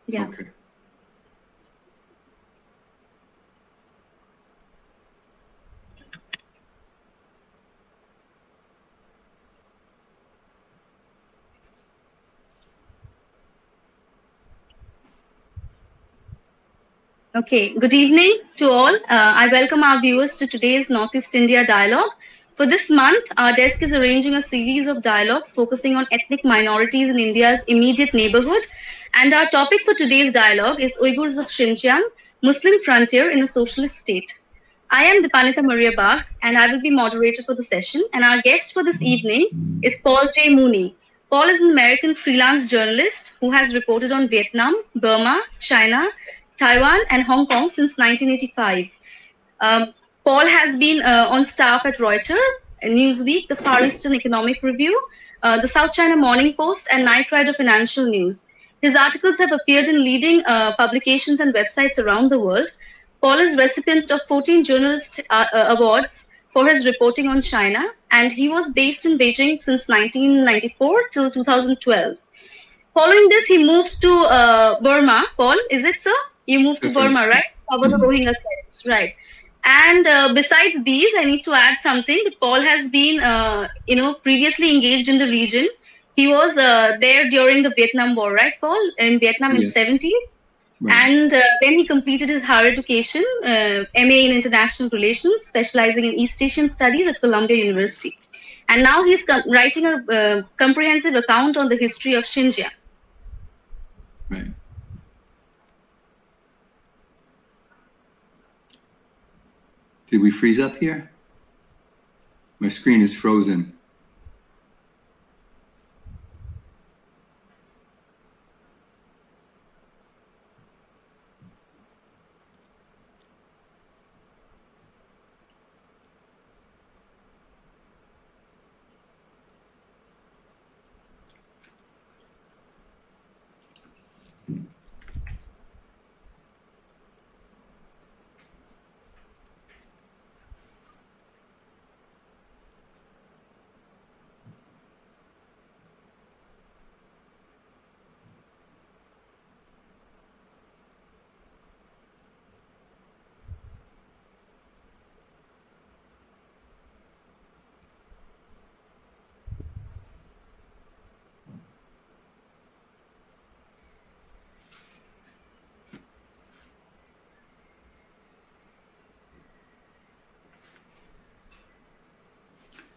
Yeah. Okay. Okay, good evening to all. I welcome our viewers to today's Northeast India Dialogue. For this month, our desk is arranging a series of dialogues focusing on ethnic minorities in India's immediate neighborhood. And our topic for today's dialogue is Uyghurs of Xinjiang, Muslim frontier in a socialist state. I am Dipannita Maria Bagh, and I will be moderator for the session. And our guest for this evening is Paul J. Mooney. Paul is an American freelance journalist who has reported on Vietnam, Burma, China, Taiwan, and Hong Kong since 1985. Paul has been on staff at Reuters, Newsweek, the Far Eastern Economic Review, the South China Morning Post, and Night Rider Financial News. His articles have appeared in leading publications and websites around the world. Paul is recipient of 14 journalist awards for his reporting on China, and he was based in Beijing since 1994 till 2012. Following this, he moved to Burma. Paul, is it so? You moved to Burma, right? Cover the Rohingya crisis, right? And besides these, I need to add something that Paul has been, previously engaged in the region. He was there during the Vietnam War, right, Paul? In Vietnam in the 70s. Right. And then he completed his higher education, MA in International Relations, specializing in East Asian Studies at Columbia University. And now he's writing a comprehensive account on the history of Xinjiang. Right. Did we freeze up here? My screen is frozen.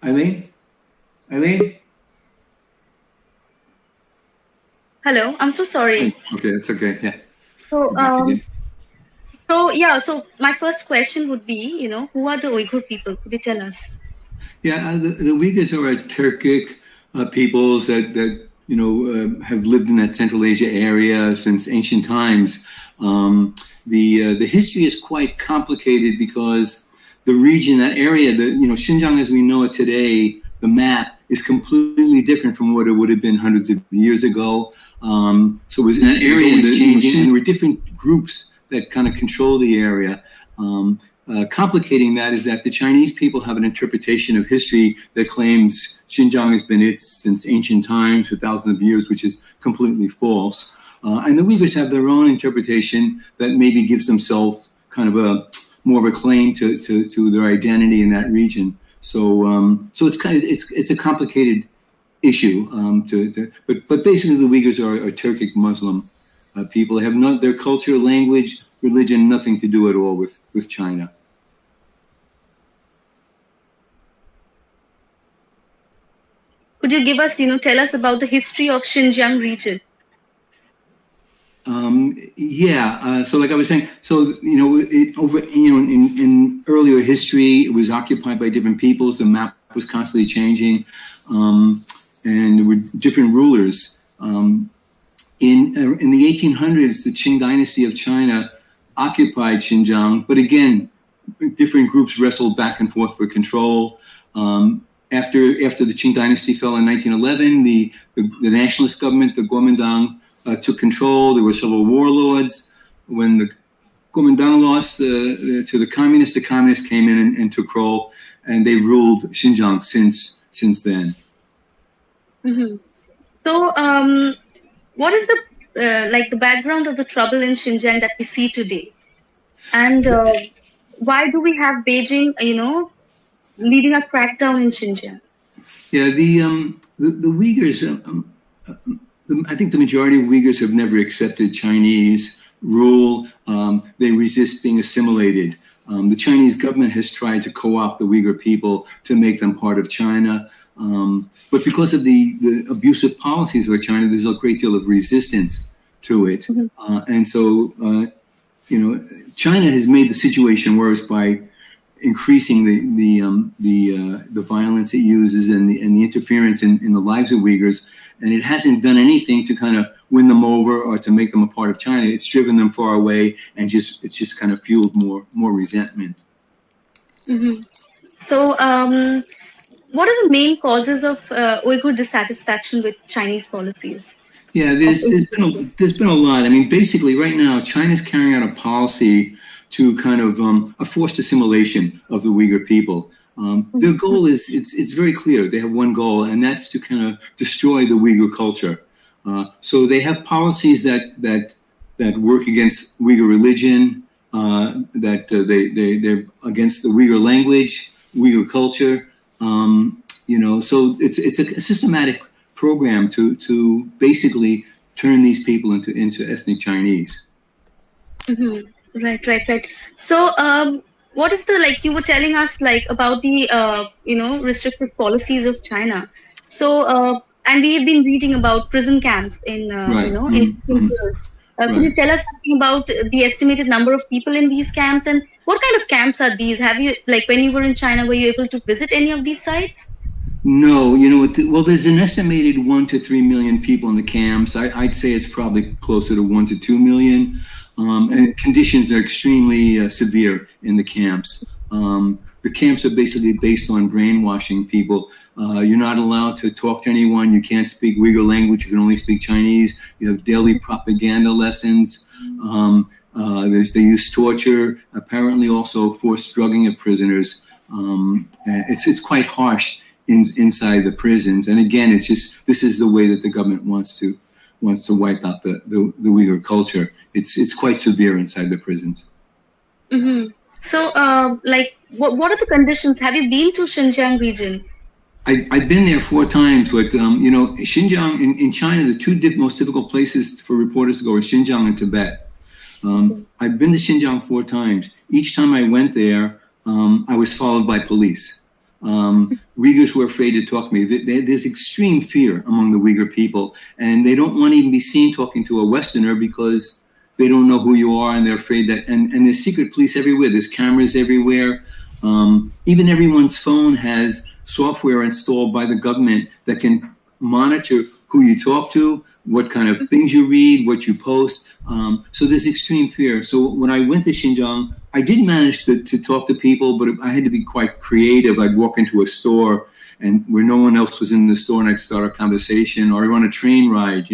Eileen? Hello, I'm so sorry. Okay, that's okay. Yeah. So my first question would be, who are the Uyghur people? Could you tell us? Yeah, the Uyghurs are Turkic peoples that have lived in that Central Asia area since ancient times. The history is quite complicated because the region, that area, Xinjiang as we know it today, the map is completely different from what it would have been hundreds of years ago. So it was in that area is changing. There were different groups that kind of control the area. Complicating that is that the Chinese people have an interpretation of history that claims Xinjiang has been since ancient times for thousands of years, which is completely false. And the Uyghurs have their own interpretation that maybe gives themselves kind of more of a claim to their identity in that region. So it's a complicated issue. But basically the Uyghurs are Turkic Muslim people. They have their culture, language, religion, nothing to do at all with China. Could you give us, tell us about the history of Xinjiang region? So like I was saying, in earlier history, it was occupied by different peoples. The map was constantly changing, and there were different rulers. In the 1800s, the Qing dynasty of China occupied Xinjiang, but again, different groups wrestled back and forth for control. After the Qing dynasty fell in 1911, the nationalist government, the Kuomintang, took control. There were several warlords. When the Kuomintang lost to the communists came in and took control, and they ruled Xinjiang since then. Mm-hmm. So, what is like the background of the trouble in Xinjiang that we see today, and why do we have Beijing, leading a crackdown in Xinjiang? Yeah, the Uyghurs. I think the majority of Uyghurs have never accepted Chinese rule. They resist being assimilated. The Chinese government has tried to co-opt the Uyghur people to make them part of China. But because of the abusive policies of China, there's a great deal of resistance to it. And so, China has made the situation worse by increasing the violence it uses and the interference in the lives of Uyghurs. And it hasn't done anything to kind of win them over or to make them a part of China. It's driven them far away, and it's just kind of fueled more resentment. So, what are the main causes of Uyghur dissatisfaction with Chinese policies? Yeah, there's been a lot. I mean, basically, right now, China's carrying out a policy to kind of a forced assimilation of the Uyghur people. Their goal is it's very clear. They have one goal, and that's to kind of destroy the Uyghur culture. So they have policies that work against Uyghur religion, that they're against the Uyghur language, Uyghur culture. So it's a systematic program to basically turn these people into ethnic Chinese. Right. So, what is you were telling us about the restrictive policies of China. So, and we've been reading about prison camps in in Uyghurs. Can you tell us something about the estimated number of people in these camps, and what kind of camps are these? Have you when you were in China, were you able to visit any of these sites? No, well, there's an estimated 1 to 3 million people in the camps. I'd say it's probably closer to 1 to 2 million. And conditions are extremely severe in the camps. The camps are basically based on brainwashing people. You're not allowed to talk to anyone. You can't speak Uyghur language. You can only speak Chinese. You have daily propaganda lessons. They use torture. Apparently, also forced drugging of prisoners. It's quite harsh inside the prisons. And again, this is the way that the government wants to wipe out the Uyghur culture. It's quite severe inside the prisons. So, what are the conditions? Have you been to Xinjiang region? I've been there 4 times, but Xinjiang in China, the 2 most difficult places for reporters to go are Xinjiang and Tibet. I've been to Xinjiang 4 times. Each time I went there, I was followed by police. Uyghurs were afraid to talk to me. There's extreme fear among the Uyghur people, and they don't want to even be seen talking to a Westerner because they don't know who you are, and they're afraid that. And there's secret police everywhere. There's cameras everywhere. Even everyone's phone has software installed by the government that can monitor who you talk to, what kind of things you read, what you post. So there's extreme fear. So when I went to Xinjiang, I did manage to talk to people, but I had to be quite creative. I'd walk into a store and where no one else was in the store, and I'd start a conversation, or on a train ride,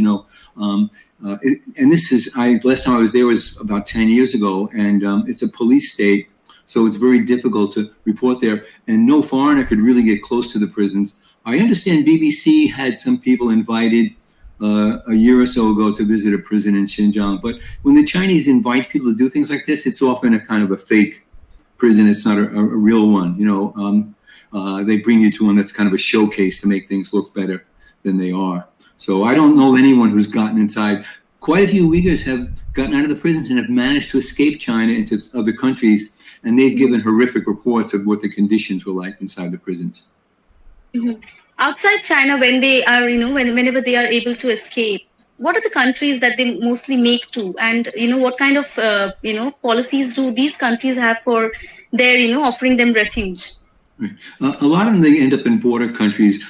and this is, last time I was there was about 10 years ago, and it's a police state, so it's very difficult to report there, and no foreigner could really get close to the prisons. I understand BBC had some people invited a year or so ago to visit a prison in Xinjiang, but when the Chinese invite people to do things like this, it's often a kind of a fake prison. It's not a real one. They bring you to one that's kind of a showcase to make things look better than they are. So I don't know of anyone who's gotten inside. Quite a few Uyghurs have gotten out of the prisons and have managed to escape China into other countries, and they've given horrific reports of what the conditions were like inside the prisons. Outside China, when they are, whenever they are able to escape, what are the countries that they mostly make to? And, what kind of, policies do these countries have for their, offering them refuge? Right. A lot of them, they end up in border countries.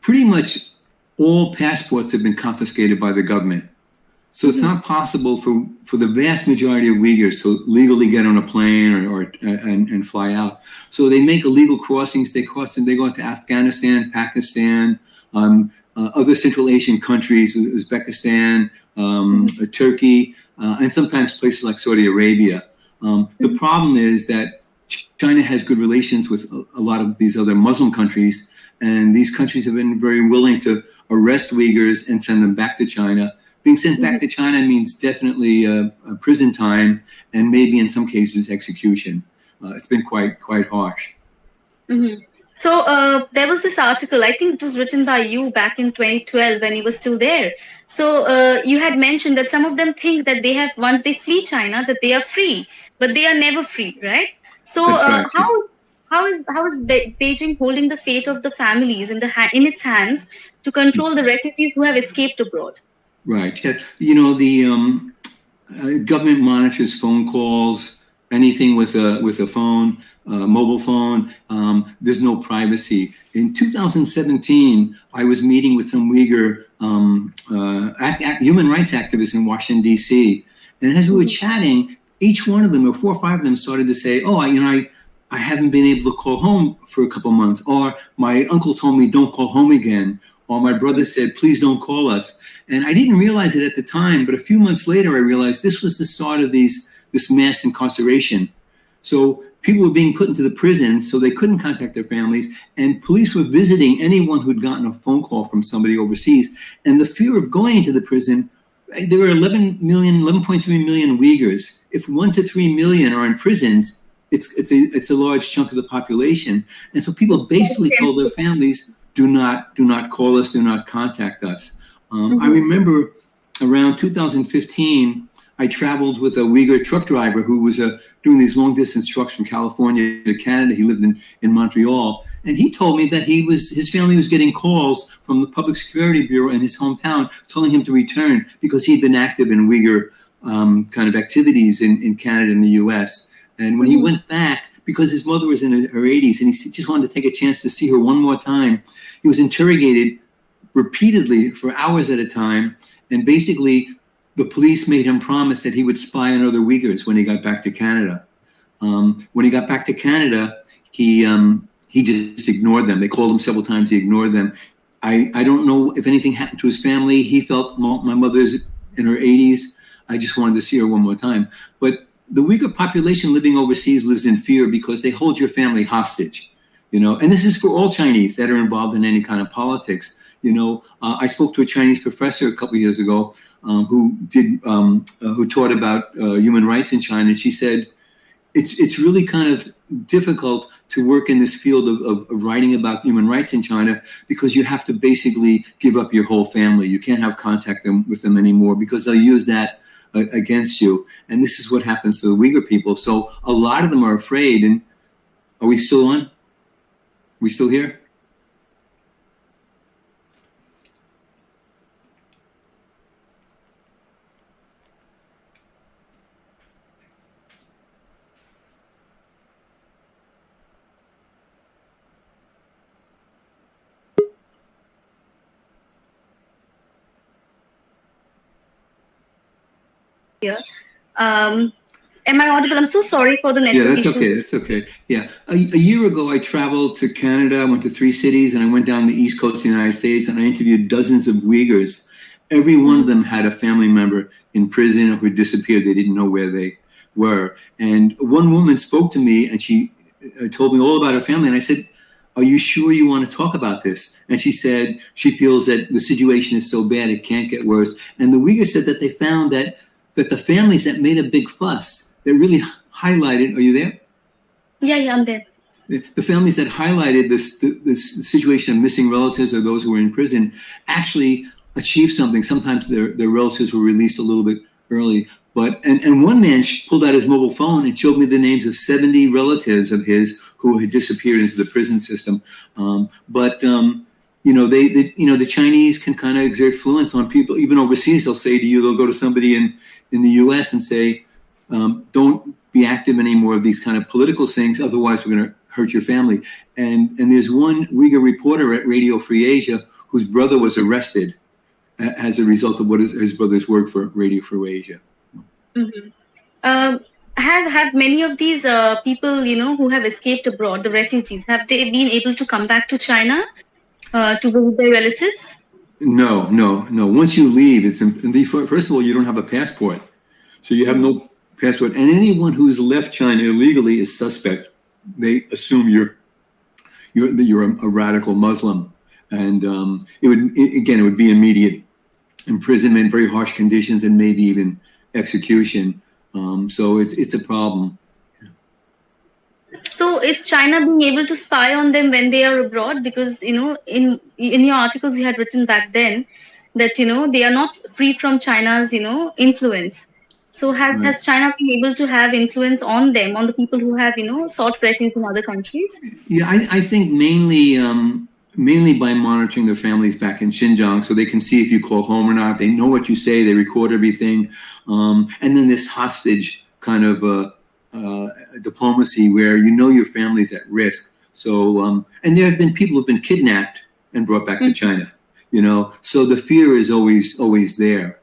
Pretty much all passports have been confiscated by the government. So it's not possible for the vast majority of Uyghurs to legally get on a plane and fly out. So they make illegal crossings. They cross and they go into Afghanistan, Pakistan, other Central Asian countries, Uzbekistan, Turkey, and sometimes places like Saudi Arabia. The problem is that China has good relations with a lot of these other Muslim countries, and these countries have been very willing to arrest Uyghurs and send them back to China. Being sent back to China means definitely a prison time, and maybe in some cases execution. It's been quite harsh. So there was this article, I think it was written by you back in 2012 when you were still there. So you had mentioned that some of them think that they have, once they flee China, that they are free, but they are never free, right? So That's right. how is Beijing holding the fate of the families in its hands to control the refugees who have escaped abroad? Right. Yeah. The government monitors phone calls, anything with a phone, mobile phone. There's no privacy. In 2017, I was meeting with some Uyghur human rights activists in Washington, D.C. And as we were chatting, each one of them, or 4 or 5 of them, started to say, "Oh, I haven't been able to call home for a couple months," or "My uncle told me don't call home again," or "My brother said please don't call us." And I didn't realize it at the time, but a few months later, I realized this was the start of this mass incarceration. So people were being put into the prisons so they couldn't contact their families, and police were visiting anyone who'd gotten a phone call from somebody overseas. And the fear of going into the prison, there were 11.3 million Uyghurs. If 1 to 3 million are in prisons, it's a large chunk of the population. And so people basically told their families, do not call us, do not contact us. I remember around 2015, I traveled with a Uyghur truck driver who was doing these long distance trucks from California to Canada. He lived in Montreal. And he told me that his family was getting calls from the Public Security Bureau in his hometown telling him to return because he'd been active in Uyghur kind of activities in Canada and the US. And when he went back, because his mother was in her 80s and he just wanted to take a chance to see her one more time, he was interrogated repeatedly for hours at a time. And basically, the police made him promise that he would spy on other Uyghurs when he got back to Canada. When he got back to Canada, he just ignored them. They called him several times. He ignored them. I don't know if anything happened to his family. He felt my mother's in her 80s. I just wanted to see her one more time. But the Uyghur population living overseas lives in fear because they hold your family hostage. And this is for all Chinese that are involved in any kind of politics. I spoke to a Chinese professor a couple of years ago who taught about human rights in China, and she said it's really kind of difficult to work in this field of writing about human rights in China because you have to basically give up your whole family. You can't have contact with them anymore because they'll use that against you. And this is what happens to the Uyghur people. So a lot of them are afraid. And are we still on? We still here? Here. Am I audible? I'm so sorry for the network Yeah, that's issues. okay. That's okay. Yeah. A year ago, I traveled to Canada. I went to 3 cities, and I went down the East Coast of the United States, and I interviewed dozens of Uyghurs. Every one of them had a family member in prison or who disappeared. They didn't know where they were. And one woman spoke to me, and she told me all about her family. And I said, "Are you sure you want to talk about this?" And she said she feels that the situation is so bad it can't get worse. And the Uyghurs said that they found that the families that made a big fuss, that really highlighted, are you there? Yeah, I'm there. The families that highlighted this situation of missing relatives or those who were in prison actually achieved something. Sometimes their relatives were released a little bit early. And one man pulled out his mobile phone and showed me the names of 70 relatives of his who had disappeared into the prison system. The Chinese can kind of exert influence on people, even overseas. They'll say to you, they'll go to somebody in the U.S. and say, don't be active anymore of these kind of political things, otherwise we're going to hurt your family. And there's one Uyghur reporter at Radio Free Asia whose brother was arrested as a result of what his brother's work for Radio Free Asia. Have many of these people, who have escaped abroad, the refugees, have they been able to come back to China to visit their relatives? No. Once you leave, first of all, you don't have a passport. So you have no passport. And anyone who's left China illegally is suspect. They assume you're a radical Muslim. And it would be immediate imprisonment, very harsh conditions, and maybe even execution. So it's a problem. So is China being able to spy on them when they are abroad? Because, in your articles you had written back then that, they are not free from China's, influence. So has China been able to have influence on them, on the people who have, sought refuge in other countries? Yeah, I think mainly by monitoring their families back in Xinjiang, so they can see if you call home or not. They know what you say. They record everything, and then this hostage kind of diplomacy where your family's at risk. So and there have been people who've been kidnapped and brought back to China. So the fear is always there.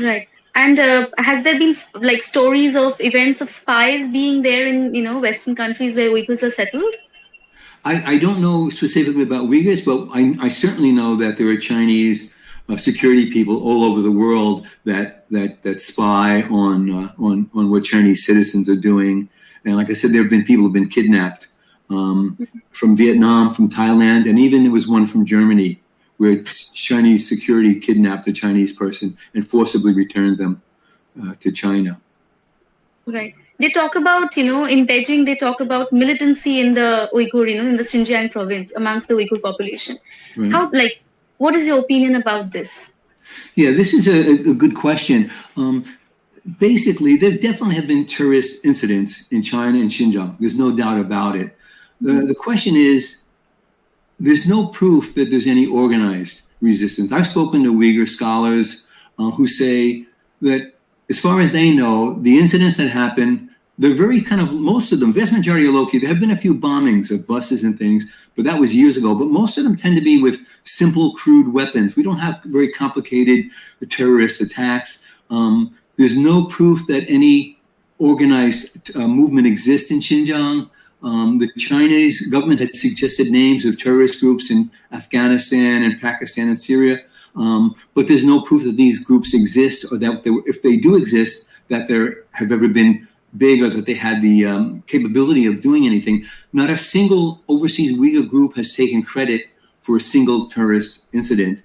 Right. And has there been stories of events of spies being there in Western countries where Uyghurs are settled? I don't know specifically about Uyghurs, but I certainly know that there are Chinese security people all over the world that spy on what Chinese citizens are doing. And like I said, there have been people who've been kidnapped from Vietnam, from Thailand, and even there was one from Germany where Chinese security kidnapped a Chinese person and forcibly returned them to China. Right. They talk about, in Beijing, they talk about militancy in the Uyghur, in the Xinjiang province amongst the Uyghur population. Right. What is your opinion about this? Yeah, this is a good question. Basically, there definitely have been terrorist incidents in China and Xinjiang. There's no doubt about it. The question is, there's no proof that there's any organized resistance. I've spoken to Uyghur scholars who say that as far as they know, the incidents that happen, they're very most of them, vast majority are low-key. There have been a few bombings of buses and things, but that was years ago. But most of them tend to be with simple, crude weapons. We don't have very complicated terrorist attacks. There's no proof that any organized movement exists in Xinjiang. The Chinese government has suggested names of terrorist groups in Afghanistan and Pakistan and Syria. But there's no proof that these groups exist, or that if they do exist, that there have ever been big, or that they had the capability of doing anything. Not a single overseas Uyghur group has taken credit for a single terrorist incident.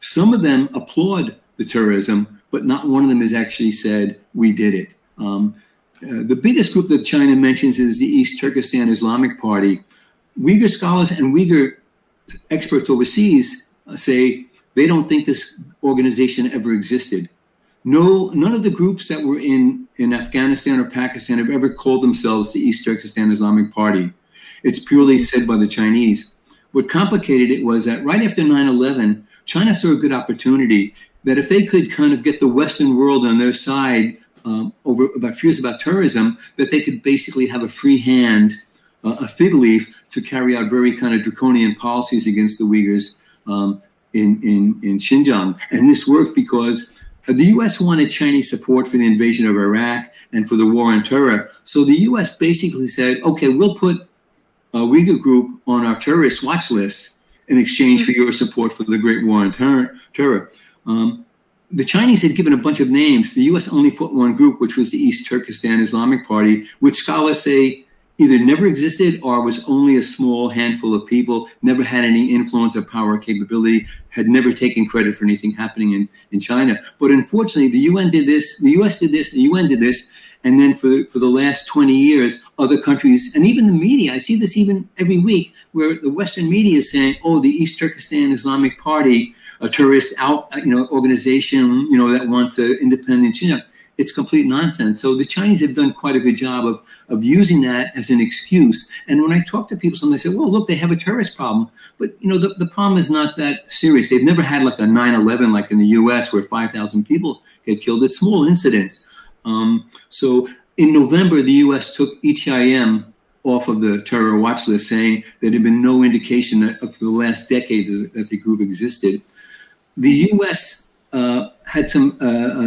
Some of them applaud the terrorism, but not one of them has actually said, we did it. The biggest group that China mentions is the East Turkestan Islamic Party. Uyghur scholars and Uyghur experts overseas say they don't think this organization ever existed. None of the groups that were in Afghanistan or Pakistan have ever called themselves the East Turkestan Islamic Party. It's purely said by the Chinese. What complicated it was that right after 9/11, China saw a good opportunity that if they could kind of get the Western world on their side over about fears about terrorism, that they could basically have a free hand, a fig leaf, to carry out very kind of draconian policies against the Uyghurs in Xinjiang. And this worked because the U.S. wanted Chinese support for the invasion of Iraq and for the war on terror. So the U.S. basically said, okay, we'll put a Uyghur group on our terrorist watch list in exchange for your support for the Great War on Terror. The Chinese had given a bunch of names. The U.S. only put one group, which was the East Turkestan Islamic Party, which scholars say either never existed or was only a small handful of people, never had any influence or power or capability, had never taken credit for anything happening in China. But unfortunately, the UN did this, the US did this, the UN did this, and then for the last 20 years, other countries, and even the media, I see this even every week, where the Western media is saying, oh, the East Turkestan Islamic Party, a terrorist organization, that wants an independent China. It's complete nonsense. So the Chinese have done quite a good job of using that as an excuse. And when I talk to people, sometimes they say, well, look, they have a terrorist problem. But, the problem is not that serious. They've never had like a 9/11 like in the U.S. where 5,000 people get killed. It's small incidents. So in November, the U.S. took ETIM off of the terror watch list, saying there had been no indication that for the last decade that the group existed. The U.S. had some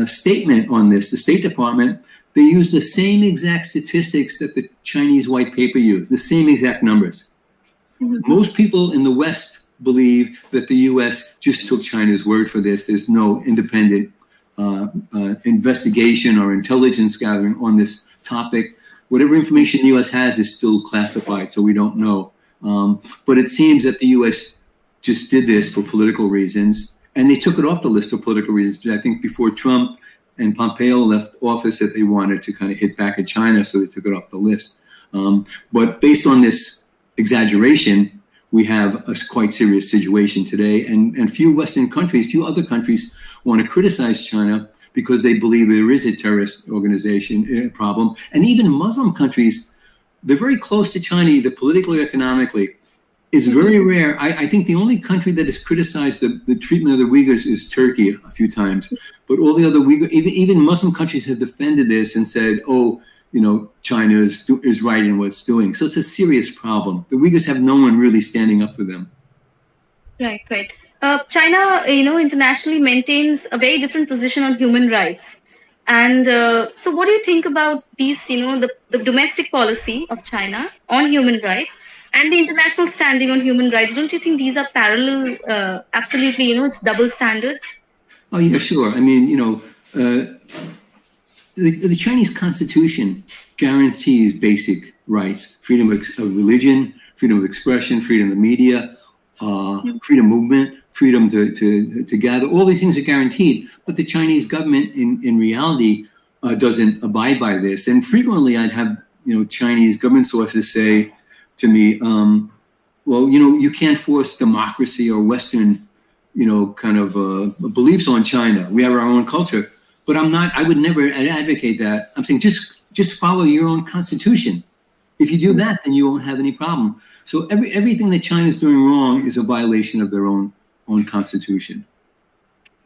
statement on this. The State Department, they used the same exact statistics that the Chinese white paper used, the same exact numbers. Mm-hmm. Most people in the West believe that the U.S. just took China's word for this. There's no independent investigation or intelligence gathering on this topic. Whatever information the U.S. has is still classified, so we don't know. But it seems that the U.S. just did this for political reasons. And they took it off the list for political reasons. But I think before Trump and Pompeo left office that they wanted to kind of hit back at China, so they took it off the list. But based on this exaggeration, we have a quite serious situation today. And few Western countries, few other countries want to criticize China because they believe there is a terrorist organization problem. And even Muslim countries, they're very close to China, either politically or economically. It's very rare. I think the only country that has criticized the treatment of the Uyghurs is Turkey a few times. But all the other Uyghur, even Muslim countries have defended this and said, oh, China is right in what it's doing. So it's a serious problem. The Uyghurs have no one really standing up for them. Right. China, internationally maintains a very different position on human rights. And so what do you think about these, the domestic policy of China on human rights and the international standing on human rights? Don't you think these are parallel, absolutely, it's double standards? Oh, yeah, sure. I mean, the Chinese Constitution guarantees basic rights: freedom of religion, freedom of expression, freedom of media, freedom of movement, freedom to gather. All these things are guaranteed, but the Chinese government, in reality, doesn't abide by this. And frequently, I'd have Chinese government sources say to me, "Well, you can't force democracy or Western, kind of beliefs on China. We have our own culture." But I would never advocate that. I'm saying just follow your own constitution. If you do that, then you won't have any problem. So everything that China's doing wrong is a violation of their own constitution.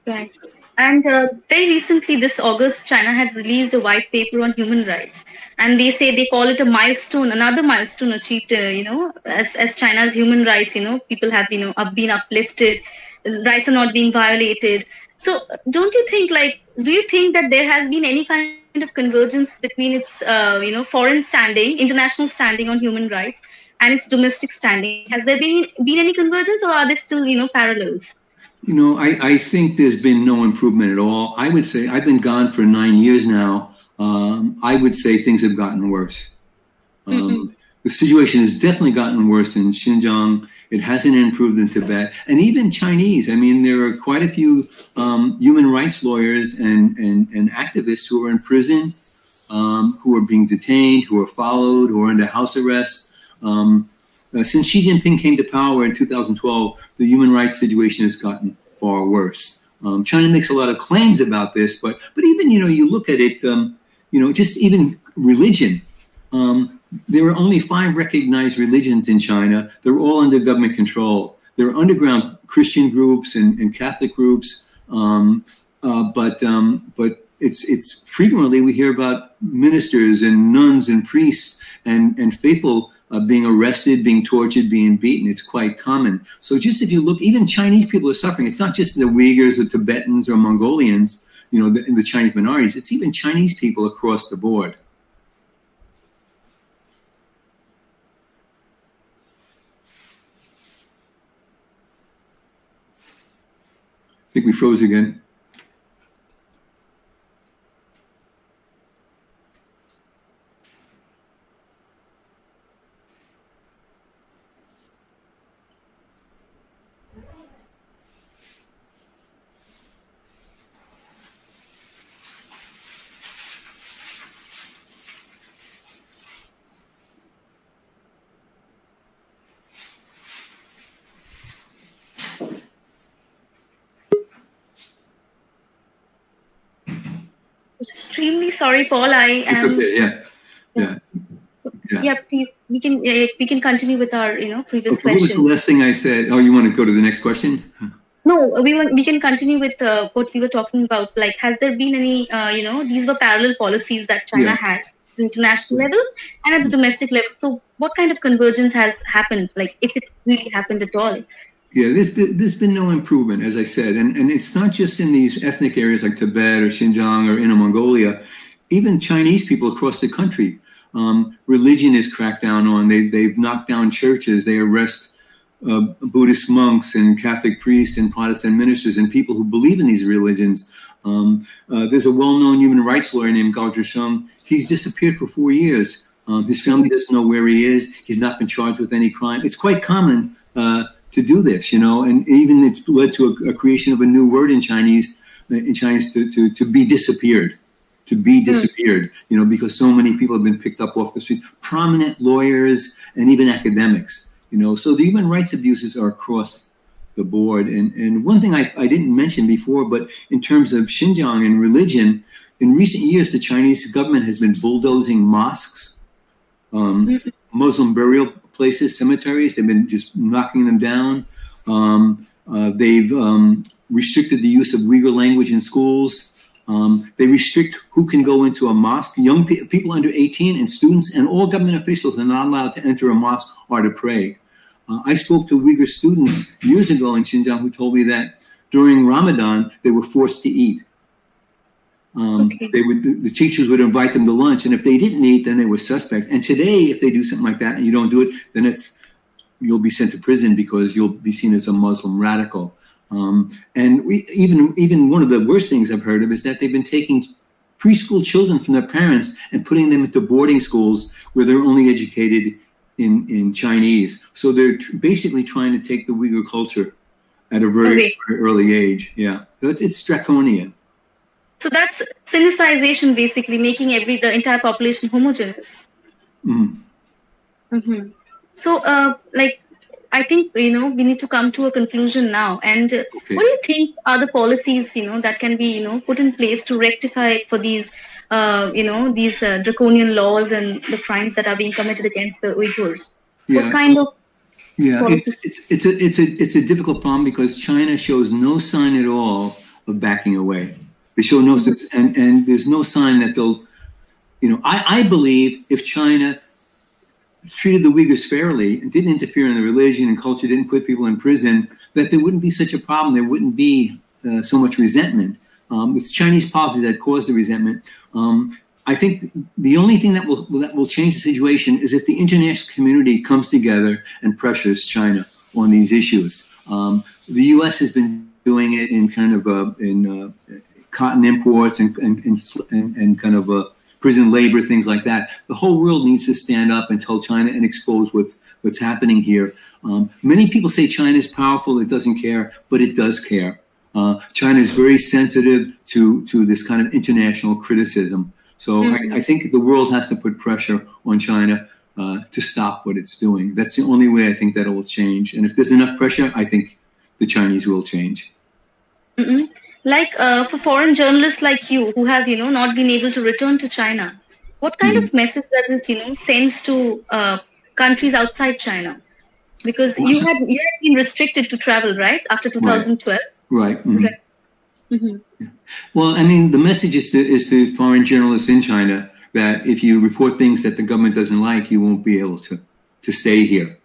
Right. And very recently, this August, China had released a white paper on human rights. And they call it a milestone, another milestone achieved, as China's human rights, people have, been uplifted, rights are not being violated. So don't you think, do you think that there has been any kind of convergence between its, foreign standing, international standing on human rights and its domestic standing? Has there been any convergence, or are there still, parallels? I think there's been no improvement at all. I would say I've been gone for 9 years now. I would say things have gotten worse. The situation has definitely gotten worse in Xinjiang. It hasn't improved in Tibet. And even Chinese. I mean, there are quite a few human rights lawyers and activists who are in prison, who are being detained, who are followed, who are under house arrest. Since Xi Jinping came to power in 2012, the human rights situation has gotten far worse. China makes a lot of claims about this, but even, you look at it, just even religion. There are only 5 recognized religions in China. They're all under government control. There are underground Christian groups and Catholic groups, but it's frequently we hear about ministers and nuns and priests and faithful being arrested, being tortured, being beaten. It's quite common. So just if you look, even Chinese people are suffering. It's not just the Uyghurs or Tibetans or Mongolians, the Chinese minorities. It's even Chinese people across the board. I think we froze again. Extremely sorry, Paul. It's okay. Yeah. Please, we can continue with our previous questions. What was the last thing I said? Oh, you want to go to the next question? No, we can continue with what we were talking about. Has there been any these were parallel policies that China has at the international level and at the domestic level. So what kind of convergence has happened? If it really happened at all? Yeah, there's been no improvement, as I said, and it's not just in these ethnic areas like Tibet or Xinjiang or Inner Mongolia. Even Chinese people across the country, religion is cracked down on. They've knocked down churches. They arrest Buddhist monks and Catholic priests and Protestant ministers and people who believe in these religions. There's a well-known human rights lawyer named Gao Zhisheng. He's disappeared for 4 years. His family doesn't know where he is. He's not been charged with any crime. It's quite common to do this, and even it's led to a creation of a new word in Chinese to be disappeared. To be disappeared, because so many people have been picked up off the streets, prominent lawyers and even academics, so the human rights abuses are across the board. And one thing I didn't mention before, but in terms of Xinjiang and religion, in recent years, the Chinese government has been bulldozing mosques, Muslim burial places, cemeteries. They've been just knocking them down. They've restricted the use of Uyghur language in schools. They restrict who can go into a mosque. Young people under 18 and students and all government officials are not allowed to enter a mosque or to pray. I spoke to Uyghur students years ago in Xinjiang who told me that during Ramadan, they were forced to eat. The teachers would invite them to lunch, and if they didn't eat, then they were suspect. And today, if they do something like that and you don't do it, then you'll be sent to prison because you'll be seen as a Muslim radical. And even one of the worst things I've heard of is that they've been taking preschool children from their parents and putting them into boarding schools where they're only educated in Chinese. So they're basically trying to take the Uyghur culture at a very early age. Yeah, it's draconian. So that's sinicization, basically making the entire population homogeneous. So, I think, we need to come to a conclusion now. And what do you think are the policies, that can be, put in place to rectify for these, these draconian laws and the crimes that are being committed against the Uyghurs? Yeah. What kind of it's a difficult problem because China shows no sign at all of backing away. They show no sense, and there's no sign that they'll, I believe if China treated the Uyghurs fairly and didn't interfere in the religion and culture, didn't put people in prison, that there wouldn't be such a problem. There wouldn't be so much resentment. It's Chinese policy that caused the resentment. I think the only thing that will change the situation is if the international community comes together and pressures China on these issues. The U.S. has been doing it in kind of cotton imports and kind of prison labor, things like that. The whole world needs to stand up and tell China and expose what's happening here. Many people say China is powerful, it doesn't care, but it does care. China is very sensitive to this kind of international criticism. So I think the world has to put pressure on China to stop what it's doing. That's the only way I think that it will change. And if there's enough pressure, I think the Chinese will change. Like for foreign journalists like you who have, not been able to return to China, what kind of message does it, sends to countries outside China? Because you had been restricted to travel, right, after 2012. Right. Yeah. Well, I mean, the message is to foreign journalists in China that if you report things that the government doesn't like, you won't be able to stay here.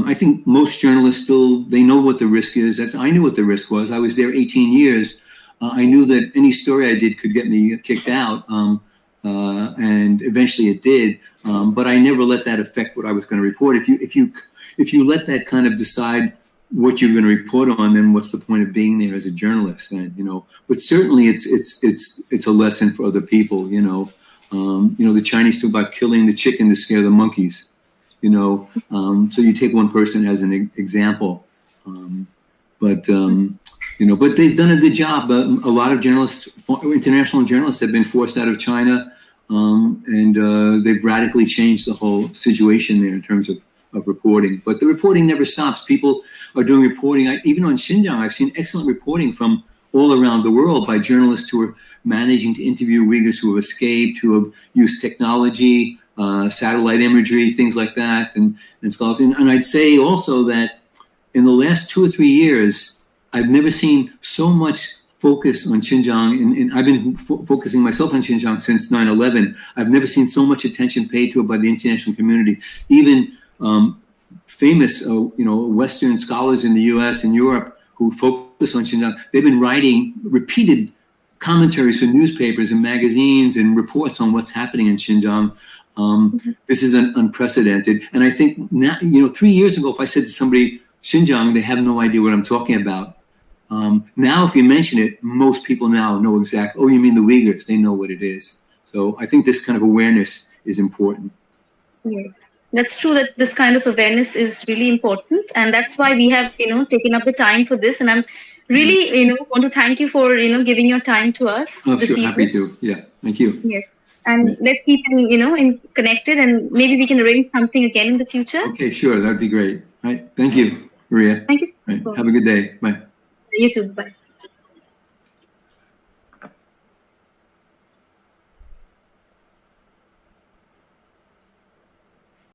I think most journalists they know what the risk is. I knew what the risk was. I was there 18 years. I knew that any story I did could get me kicked out, and eventually it did. But I never let that affect what I was going to report. If you let that kind of decide what you're going to report on, then what's the point of being there as a journalist? And but certainly it's a lesson for other people. The Chinese talk about killing the chicken to scare the monkeys. So you take one person as an example, but they've done a good job. A lot of journalists, international journalists, have been forced out of China, and they've radically changed the whole situation there in terms of reporting. But the reporting never stops. People are doing reporting. Even on Xinjiang, I've seen excellent reporting from all around the world by journalists who are managing to interview Uyghurs who have escaped, who have used technology, satellite imagery, things like that, and scholars. And I'd say also that in the last 2 or 3 years, I've never seen so much focus on Xinjiang, and I've been focusing myself on Xinjiang since 9/11. I've never seen so much attention paid to it by the international community. Even famous, Western scholars in the U.S. and Europe who focus on Xinjiang, they've been writing repeated commentaries for newspapers and magazines and reports on what's happening in Xinjiang. This is unprecedented. And I think now, 3 years ago, if I said to somebody, Xinjiang, they have no idea what I'm talking about. Now, if you mention it, most people now know exactly, oh, you mean the Uyghurs? They know what it is. So I think this kind of awareness is important. Yes. That's true that this kind of awareness is really important, and that's why we have, taken up the time for this. And I'm really, want to thank you for, giving your time to us this Sure, evening. happy to. Yeah, thank you. Yes, and let's keep in connected, and maybe we can arrange something again in the future. Okay, sure, that'd be great. All right, thank you, Maria. Thank you so All much. right, have a good day. Bye. You too. Bye.